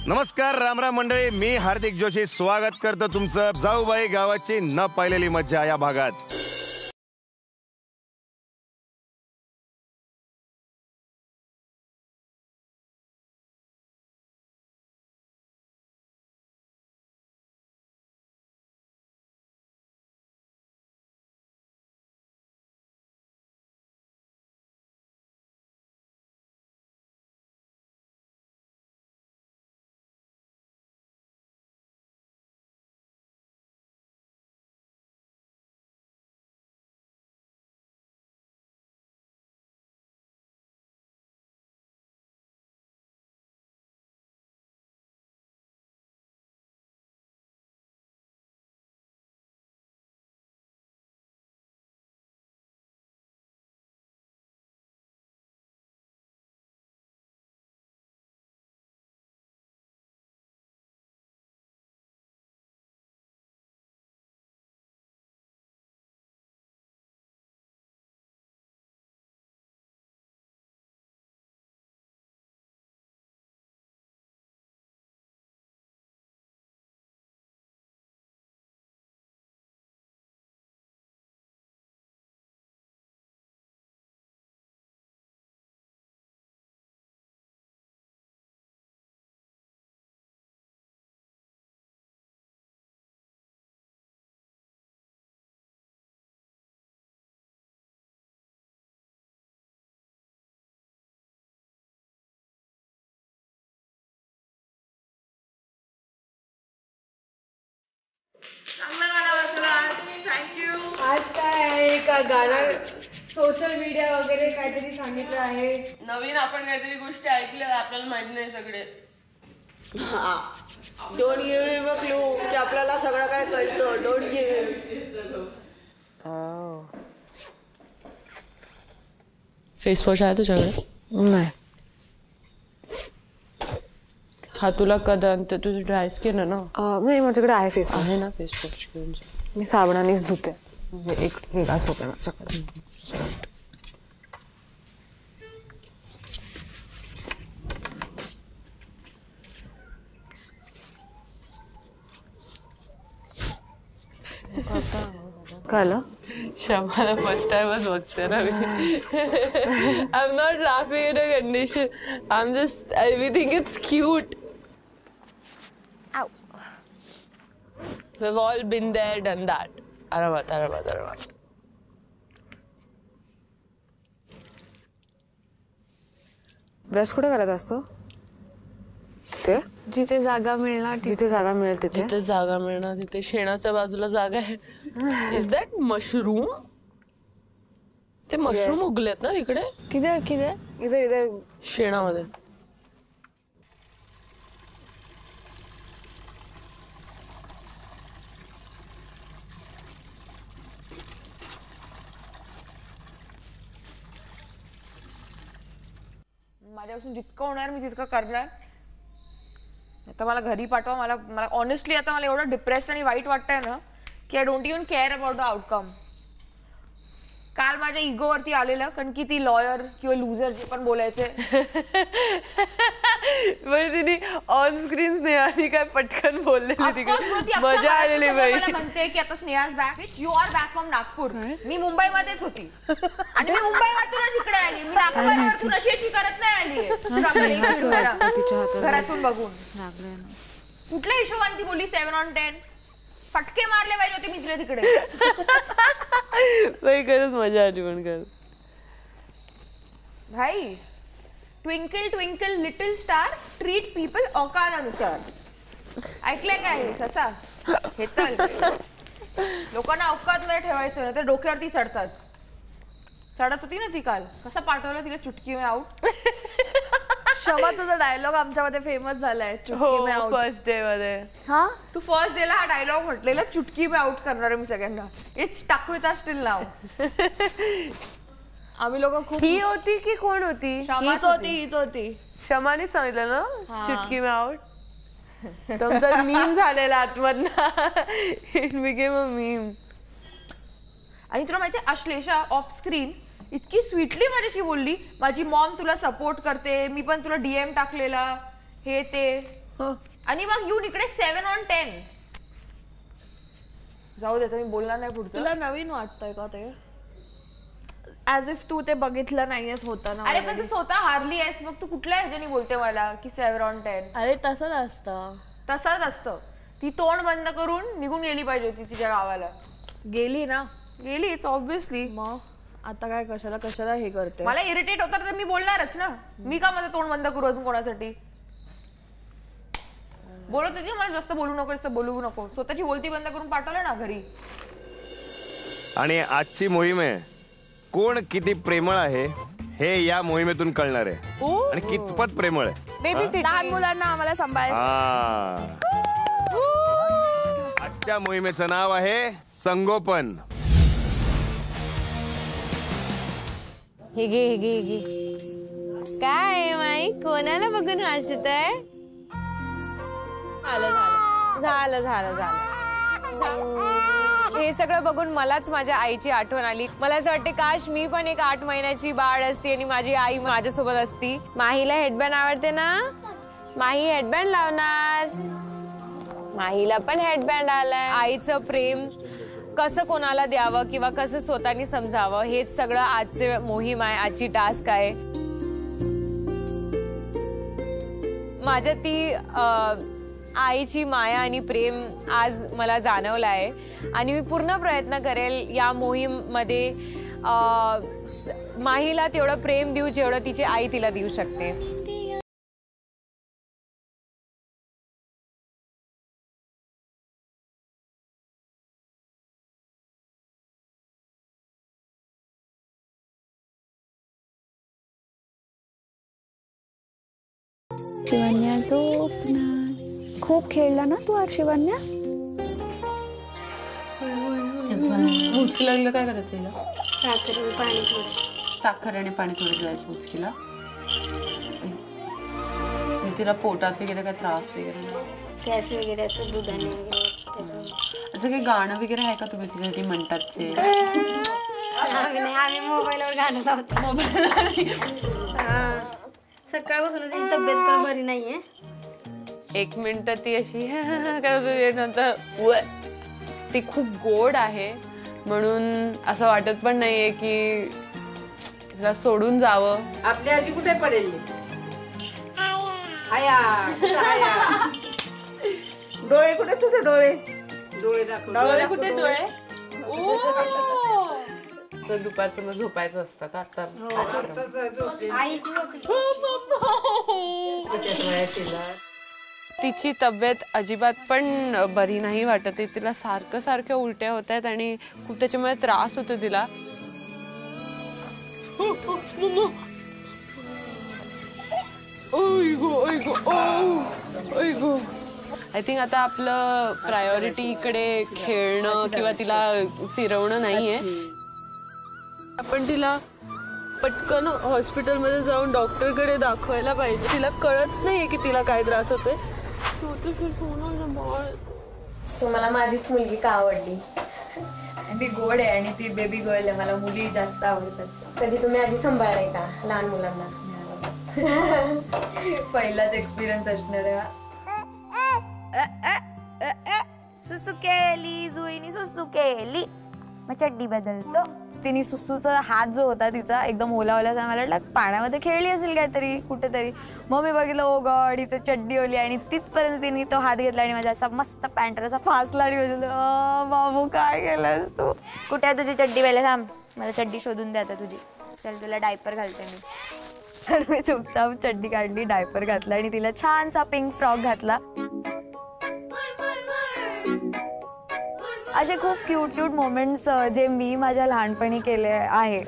नमस्कार राम राम मंडळी, मी हार्दिक जोशी स्वागत करतो तुमचं जाऊबाई गावाची न पाहिलेली मज्जा या भागात। आज काय आहे का गाणं सोशल मीडिया वगैरे काहीतरी सांगितलं आहे नवीन आपण काहीतरी गोष्टी ऐकल्या आपल्याला माहिती नाही सगळे don't give him a clue की आपल्याला सगळं काय कळतं don't give him face wash आहे तुझ्याकडे नाही हा तुला कदा तुझी ड्राय स्किन आहे ना नाही माझ्याकडे आहे फेस वॉश आहे ना फेस वॉश घेऊन मी साबणानेच धुते म्हणजे एक ग्लास होते माझ्याकडे कळलं शमाला फर्स्ट टाइमच बघते ना मी I am not laughing in a condition I am just we think it's cute We've all been there, done that. आरामात आरामात आरामात ब्रश कुठे करत असतो तिथे जिथे जागा मिळणार जिथे जागा मिळेल तिथे जिथे जागा मिळणार तिथे शेणाच्या बाजूला जागा आहे इज दॅट मशरूम ते मशरूम उगलेत ना तिकडे किधर किधर इथे इथे शेणामध्ये माझ्यापासून जितकं होणार मी तितकं करणार आता मला घरी पाठवा मला ऑनेस्टली आता मला एवढं डिप्रेस्ड आणि वाईट वाटतंय ना की I don't even care about the outcome काल माझ्या इगोवरती आलेलं कारण की ती लॉयर किंवा लुझर जे पण बोलायचे म्हणजे तिने ऑन स्क्रीन स्नेहाने काय पटकन बोललेली तिकडे मजा आलेली बाई म्हणते की आता Sneha's back you are back from Nagpur मी मुंबईमध्येच होती आणि मी मुंबईमधूनच इकडे आली मी नागपूरवरून अशी अशी करत नाही आली घरातून बघून कुठल्या हिशोबाने ती बोलली 7/10 फटके मारले पाहिजे होते मी तिला तिकडे बाई खरंच मजा आली पण कर भाई twinkle twinkle little star treat people औकादानुसार ऐकलंय काय हे ससा हेतल लोकांना औकात मध्ये ठेवायचं ना तर डोक्यावरती चढत होती ना ती काल कसं पाठवलं तिला चुटकी में आउट शमा तुझा डायलॉग आमच्यामध्ये फेमस झालाय चुटकी में आउट फर्स्ट डे मध्ये हा तू फर्स्ट डेला हा डायलॉग म्हटलेला चुटकी में आउट करणार मी सगळ्यांना it's stuck with us till now आम्ही लोक खूप ही होती की कोण होती हीच होती शमानेच सांगितलं ना चुटकी में आउट तुमचा मीम झालेला आतमधनं इट बिकेम अ मीम आणि तुला माहिती अश्लेषा ऑफ स्क्रीन इतकी स्वीटली माझ्याशी बोलली माझी मॉम तुला सपोर्ट करते मी पण तुला डीएम टाकलेला हे ते आणि मग येऊन इकडे 7 on 10. जाऊ दे, मी बोलणार नाही पुढचं. तुला नवीन वाटतंय का ते? ऍज इफ तू ते बघितलं नाहीयेस होताना. अरे पण तू स्वतः हारली आहेस, मग तू कुठल्या ह्याच्याने बोलते मला की 7 on 10? अरे तसंच असतं. तसंच असतं. ती तोंड बंद करून निघून गेली पाहिजे होती तिच्या गावाला. गेली ना. गेलीच ऑब्विसली. मग आता काय कशाला हे करते? मला इरिटेट होतं तर मी बोलणारच ना. मी का माझं तोंड बंद करू अजून कोणासाठी? बोलत होती मला जास्त बोलू नको, जास्त बोलू नको. स्वतःची बोलती बंद करून पाठवलं ना घरी. आणि आजची मोहीम आहे कोण किती प्रेमळ आहे हे या मोहिमेतून कळणार आहे. आणि कितपत प्रेमळ आहे. लहान मुलांना आम्हाला सांभाळायचं. आजच्या मोहिमेचं नाव आहे संगोपन. हे गे काय माई कोणाला बघून हसत आहे? झालं हे सगळं बघून मलाच माझ्या आईची आठवण आली. मला असं वाटते काश मी पण एक 8 महिन्याची बाळ असती आणि माझी आई माझ्यासोबत असती. माहीला हेडबँड आवडते ना, माही हेडबँड लावणार. माहीला पण हेडबँड आलाय. आईचं प्रेम कसं कोणाला द्यावं किंवा कसं स्वतःनी समजावं हेच सगळं आजचे मोहीम आहे, आजची टास्क आहे. माझ्या ती आईची माया आणि प्रेम आज मला जाणवलं आहे आणि मी पूर्ण प्रयत्न करेल या मोहीम मध्ये माहीला तेवढं प्रेम देऊ जेवढं तिची आई तिला देऊ शकते. शिवन्या झोपना. खूप खेळला ना तू आज शिवन्या? उचकी लागलं काय करायचं हिला? साखर साखर आणि पाणी थोडं. आणि पाणी थोडं द्यायचं उचकीला. तिला पोटात वगैरे काय त्रास वगैरे नाही? गॅस वगैरे असं दुधाने वगैरे असं काही गाणं वगैरे आहे का तुम्ही तिच्यासाठी म्हणतातचे? आम्ही मोबाईलवर गाणं लावतो. सकाळपासून तिची तब्येत पण बरी नाहीये. 1 मिनिट ती अशी करत होती, नंतर ती खूप गोड आहे म्हणून असं वाटत पण नाहीये की तिला सोडून जावं. आपली आजी कुठे पडेल? डोळे कुठे तुझे? डोळे दाखव. डोळे कुठे? डोळे दुपारचं मग झोपायचं असतं का आता? तिची तब्येत अजिबात पण बरी नाही वाटत. तिला सारखं उलट्या होत आहेत आणि खूप त्याच्यामुळे त्रास होतो तिला. आय थिंक आता आपलं प्रायोरिटी इकडे खेळणं किंवा तिला फिरवणं नाहीये. आपण तिला पटकन हॉस्पिटलमध्ये जाऊन डॉक्टरकडे दाखवायला पाहिजे. तिला कळत नाहीये की तिला काय त्रास होतोय. तुम्हाला माझीच मुलगी का आवडली? ती गोड आहे आणि ती बेबी गर्ल आहे. मला मुली जास्त आवडतात. कधी तुम्ही आधी सांभाळलंय का लहान मुलांना? पहिलाच एक्सपिरियन्स असणार आहे. सुसू केली जुईनी, सुसू केली. मग चड्डी बदलतो. तिने सुसूचा हात जो होता तिचा एकदम ओला मला वाटलं पाण्यामध्ये खेळली असेल काहीतरी कुठेतरी. मग मी बघितलं ओ गॉड इथं चड्डी ओली आणि तिथपर्यंत तिने तो हात घेतला आणि माझ्या असा मस्त पॅन्टर असा फासला आणि माझं बाबू काय केलंस तू? कुठे आहे तुझी चड्डी? पहिले थांब, मला चड्डी शोधून द्या आता तुझी. चल तुला डायपर घालते मी. तर मी चुपचाप चड्डी काढली, डायपर घातला आणि तिला छानसा पिंक फ्रॉक घातला. असे खूप क्यूट मोमेंट्स जे मी माझ्या लहानपणी केले आहे.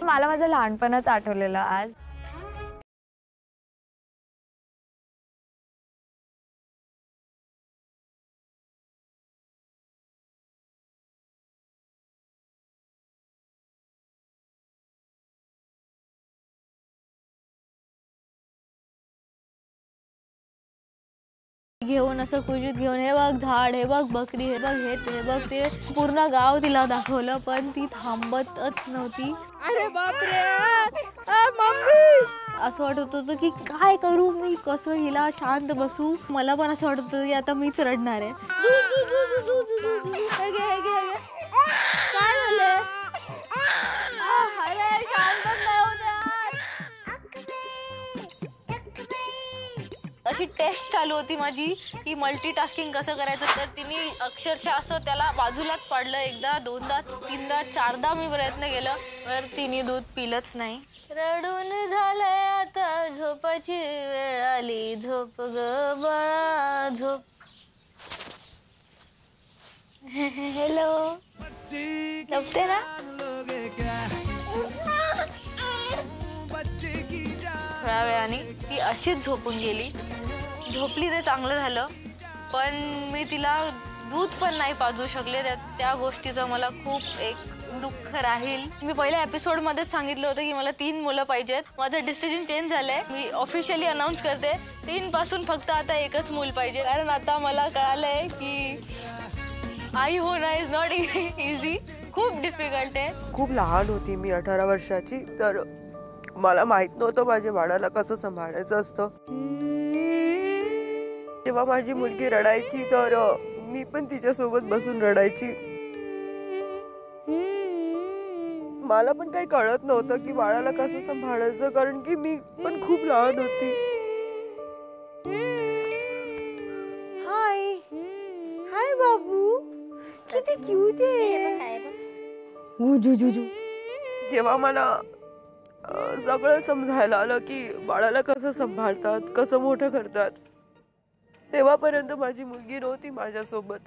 मला माझं लहानपणच आठवलेलं आज. घेऊन असं कुशीत घेऊन हे बघ झाड, हे बघ बकरी, हे बघ हे बघ ते पूर्ण गाव तिला दाखवलं पण ती थांबतच नव्हती. अरे बापरे मम्मी असं वाटत होतं की काय करू मी, कसं हिला शांत बसू. मला पण असं वाटत होतं की आता मीच रडणार आहे. काय झालंय? अरे शांत नाही होत यार. अशी टेस्ट चालू होती माझी की मल्टीटास्किंग कसं करायचं. तर तिने अक्षरशः असं त्याला बाजूलाच पाडलं. एकदा, दोनदा, तीनदा, चारदा मी प्रयत्न केलं, तर तिने दूध पिलंच नाही. रडून झालंय आता झोपाची वेळ आली, झोप ग बाळा झोप. हॅलो, झोपते ना? थोड्या वेळाने ती अशीच झोपून गेली. झोपली ते चांगलं झालं, पण मी तिला दूध पण नाही पाजू शकले. त्या गोष्टीचं मला खूप एक दुःख राहील. मी पहिल्या एपिसोडमध्येच सांगितलं होतं की मला 3 मुलं पाहिजेत. माझं डिसिजन चेंज झालंय. मी ऑफिशियली अनाऊन्स करते, 3 पासून फक्त आता एकच मूल पाहिजे. कारण आता मला कळालंय की आई होणं इज नॉट इझी. खूप डिफिकल्ट आहे. खूप लहान होती मी, 18 वर्षाची. तर मला माहित नव्हतं माझ्या बाळाला कसं सांभाळायचं असतं. जेव्हा माझी मुलगी रडायची तर मी पण तिच्यासोबत बसून रडायची. मला पण काही कळत नव्हतं की बाळाला कसं सांभाळायचं, कारण की मी पण खूप लहान होती. हाय हाय बाबू, किती क्यूट आहे. जेव्हा मला सगळं समजायला आलं की बाळाला कसं सांभाळतात, कसं मोठं करतात, तेव्हापर्यंत माझी मुलगी नव्हती माझ्यासोबत.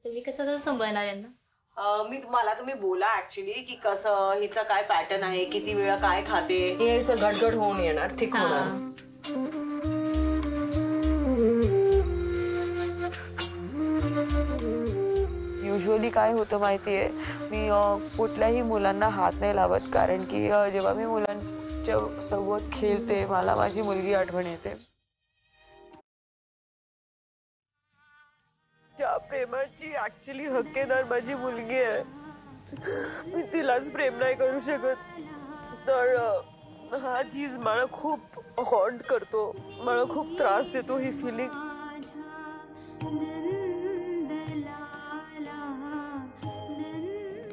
तुम्ही कसं सांभाळणार यांना? मला तुम्ही बोला ऍक्च्युली की कसं हिचं काय पॅटर्न आहे, किती वेळा काय खाते. हे घटघट होऊन येणार, ठीक होणार. युजली काय होतं माहितीये, मी कुठल्याही मुलांना हात नाही लावत, कारण की जेव्हा मी मुलांच्या सोबत खेळते मला माझी मुलगी आठवण येते. ज्या प्रेमाची ऍक्च्युली हक्केदार माझी मुलगी आहे, मी तिलाच प्रेम नाही करू शकत. तर हा चीज मला खूप हॉन्ट करतो, मला खूप त्रास देतो ही फिलिंग.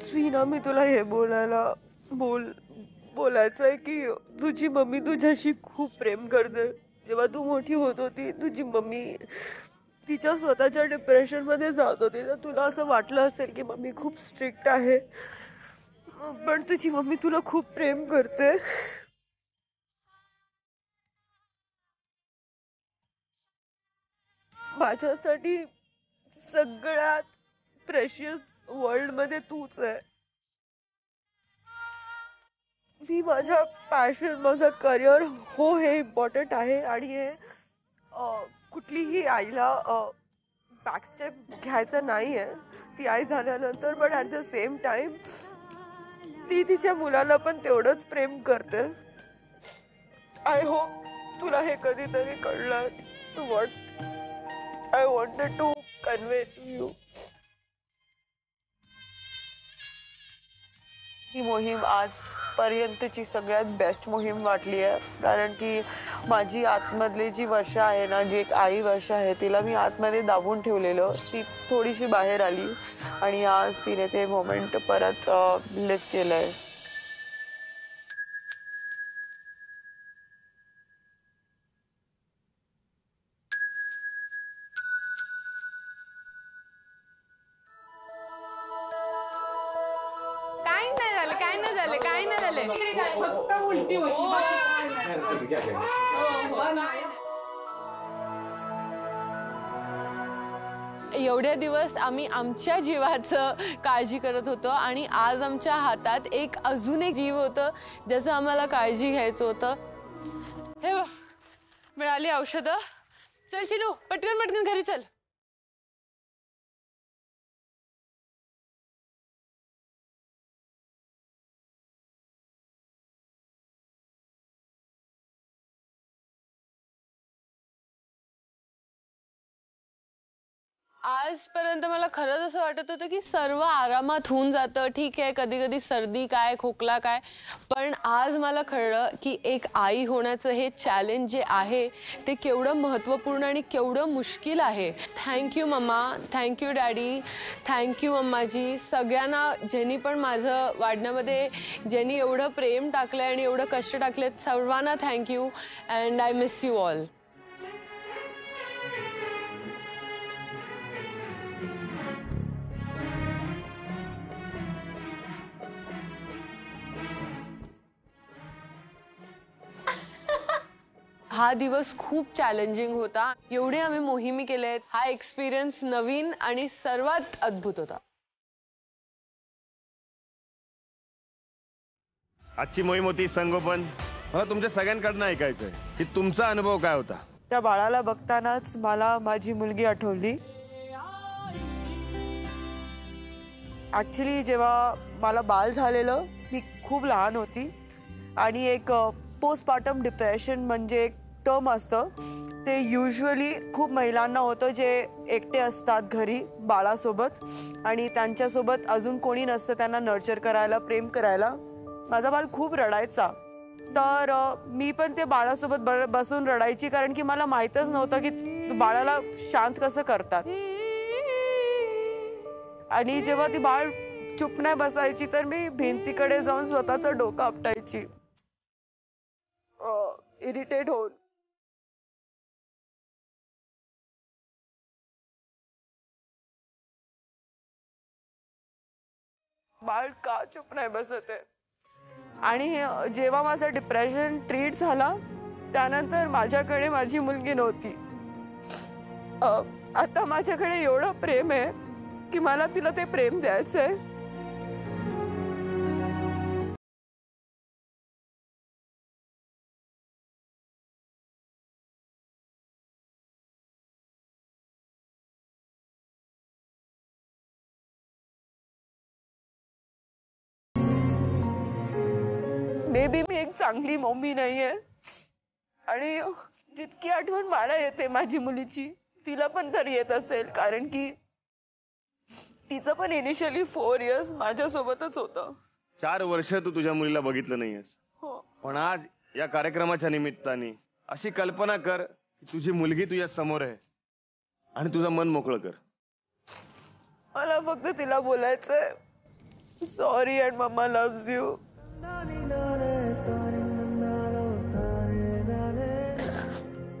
श्रीना, मी तुला हे बोलायचंय की तुझी मम्मी तुझ्याशी खूप प्रेम करते. जेव्हा तू मोठी होत होती तुझी मम्मी तिच्या स्वतःच्या डिप्रेशन मध्ये जात होती, तर तुला असं वाटलं असेल की मम्मी खूप स्ट्रिक्ट आहे, पण तुझी मम्मी तुला खूप प्रेम करते. माझ्यासाठी सगळ्यात प्रेशियस वर्ल्ड मध्ये तूच आहे. मी माझ्या पॅशन, माझं करिअर हो हे इम्पॉर्टंट आहे, आणि हे कुठलीही आईला बॅकस्टेप घ्यायचं नाहीये ती आई झाल्यानंतर. पण ऍट द सेम टाइम ती तिच्या मुलाला पण तेवढंच प्रेम करते. आय होप तुला हे कधीतरी कळलं. What I wanted to convey to you. ही मोहीम आजपर्यंतची सगळ्यात बेस्ट मोहीम वाटली आहे, कारण की माझी आतमधली जी वर्षा आहे ना, जी एक आई वर्षा आहे, तिला मी आतमध्ये दाबून ठेवलेलं, ती थोडीशी बाहेर आली आणि आज तिने ते मोमेंट परत लिव्ह केलंय. एवढ्या दिवस आम्ही आमच्या जीवाचं काळजी करत होतो, आणि आज आमच्या हातात अजून एक जीव होतं ज्याचं आम्हाला काळजी घ्यायचं होतं. हे मिळाली औषधं. चल चिनू, पटकन घरी चल. आजपर्यंत मला खरंच असं वाटत होतं की सर्व आरामात होऊन जातं. ठीक आहे, कधी कधी सर्दी काय, खोकला काय, पण आज मला कळलं की एक आई होण्याचं हे चॅलेंज जे आहे ते केवढं महत्त्वपूर्ण आणि केवढं मुश्किल आहे. Thank you mumma, thank you daddy, thank you मम्माजी, सगळ्यांना ज्यांनी पण माझं वाढण्यामध्ये ज्यांनी एवढं प्रेम टाकलंय आणि एवढं कष्ट टाकलेत, सर्वांना thank you and I miss you all. हा दिवस खूप चॅलेंजिंग होता. एवढे आम्ही मोहिमी केलेत. हा एक्सपिरियन्स नवीन आणि सर्वात अद्भुत होता. आजची मोहीम होती संगोपन. मला तुमच्या सगळ्यांकडनं ऐकायचंय की तुमचा अनुभव काय होता. त्या बाळाला बघतानाच मला माझी मुलगी आठवली. ॲक्च्युली जेव्हा मला बाळ झालेलं मी खूप लहान होती आणि एक पोस्टपार्टम डिप्रेशन म्हणजे एक टर्म असतं, ते युजली खूप महिलांना होतं जे एकटे असतात घरी बाळासोबत आणि त्यांच्यासोबत अजून कोणी नसतं त्यांना नर्चर करायला, प्रेम करायला. माझा बाळ खूप रडायचा, तर मी पण ते बाळासोबत बसून रडायची, कारण की मला माहीतच नव्हतं की बाळाला शांत कसं करतात. आणि जेव्हा ती बाळ चुप नाही बसायची तर मी भिंतीकडे जाऊन स्वतःचं डोकं आपटायची इरिटेट होऊन. बाळ का चुप नाही बसत आहे. आणि जेव्हा माझं डिप्रेशन ट्रीट झाला त्यानंतर माझ्याकडे माझी मुलगी नव्हती. आता माझ्याकडे एवढं प्रेम आहे की मला तिला ते प्रेम द्यायचंय. मे बी मी एक चांगली मम्मी नाहीये आणि जितकी आठवण मला येते माझी मुलीची तिला पण तर येत असेल, कारण की तिचं पण इनिशियली 4 years माझ्यासोबतच होतं. 4 वर्ष तू तुझ्या मुलीला बघितलं नाहीयेस, हो. पण आज या कार्यक्रमाच्या निमित्ताने अशी कल्पना कर की तुझी मुलगी तुझ्या समोर आहे आणि तुझं मन मोकळं कर. मला फक्त तिला बोलायचंय sorry and mamma loves you.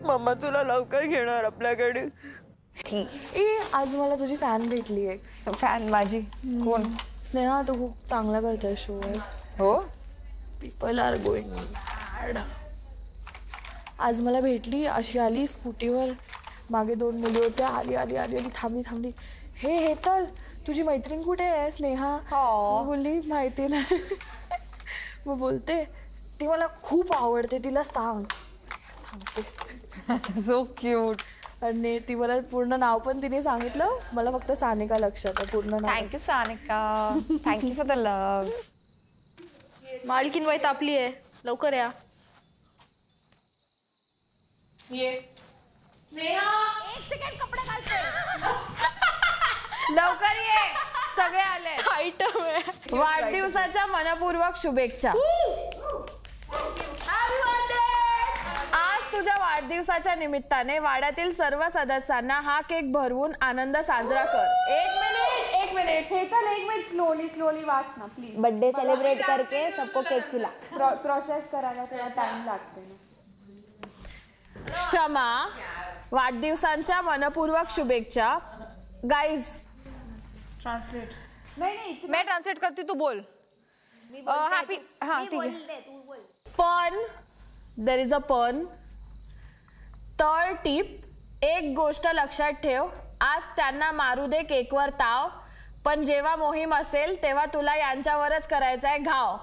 Mamma तुला लवकर घेणार आपल्याकडे. आज मला तुझी फॅन भेटली आहे. फॅन माझी कोण? स्नेहा, तू खूप चांगला करते शो. हो, पीपल आर गोइंग मॅड. आज मला भेटली, अशी आली स्कूटीवर, मागे 2 मुली होत्या, आली आली आली आली थांबली. हे तर तुझी मैत्रीण कुठे आहे स्नेहा? बोलली माहिती नाही. मग बोलते ती मला खूप आवडते, तिला सांगते. So cute. आणि ती मला पूर्ण नाव पण तिने सांगितलं, मला फक्त सानिका लक्षात आहे पूर्ण नाव. Thank you Sanika, thank you for the love. मालकीन बाई तापली आहे, लवकर या. एक सेकंड, कपडे घालते. लवकर ये, सगळे आले. आयटम आहे. वाढदिवसाच्या मनपूर्वक शुभेच्छा. आज तुझ्या वाढदिवसाच्या निमित्ताने वाड्यातील सर्व सदस्यांना हा केक भरवून आनंद साजरा कर. एक मिनिट एक मिनिट स्लोली वाच ना प्लीज. बर्थडे सेलिब्रेट करके सबको केक खिला. प्रोसेस करायला थोडा टाइम लागतो. क्षमा, वाढदिवसांच्या मनपूर्वक शुभेच्छा. Guys translate. नाही मैं ट्रान्सलेट करते, तू बोल. हॅपी. हां ठीक आहे. पण देर इज अ पण. तर टीप, एक गोष्ट लक्षात ठेव, आज त्यांना मारू दे केकवर ताव, पण जेव्हा मोहीम असेल तेव्हा तुला यांच्यावरच करायचा आहे घाव.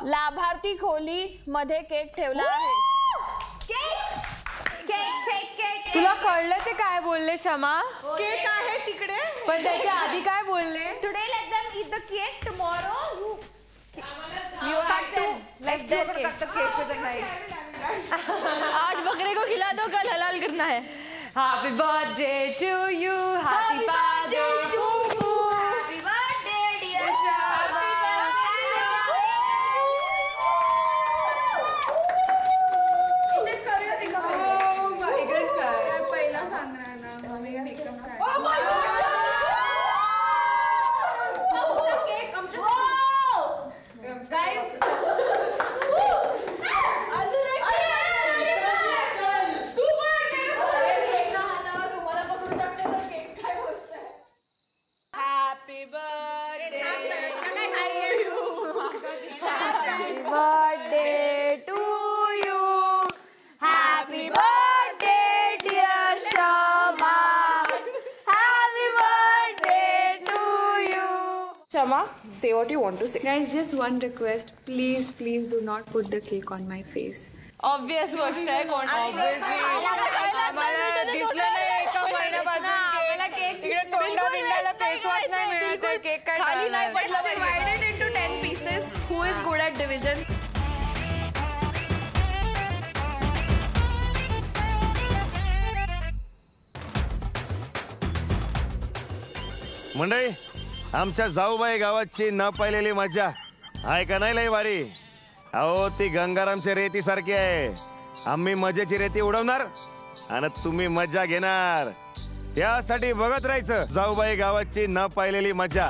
लाभार्थी खोली मध्ये केक ठेवला आहे. तुला कळलं ते काय बोलले क्षमा? केक आहे तिकडे, पण त्याच्या आधी काय बोलले? Today let them eat the cake, tomorrow you have to let them cake with the knife. आज बकरे को खिला दो, कल हलाल करना है. Happy birthday to you, happy birthday to you, happy birthday dear Sharma. पहिला सांगणार ना mummy makeup birthday to you, happy birthday dear Shama, happy birthday to you. Shama, say what you want to say. Guys, just one request. Please, please do not put the cake on my face. Obvious गोष्ट आहे. कोण आम्हाला दिसलं नाही एका महिन्यापासून इकडे तोंडा बिंडाला फेस वॉश नाही मिळत, केक काय Divided into 10 pieces. Who is good at division? मंडळी, आमच्या जाऊबाई गावाची न पाहिलेली मजा आहे का नाही लई वारी. अहो ती गंगारामच्या रेती सारखी आहे. आम्ही मजेची रेती उडवणार आणि तुम्ही मजा घेणार. त्यासाठी बघत राहायचं जाऊबाई गावाची न पाहिलेली मजा.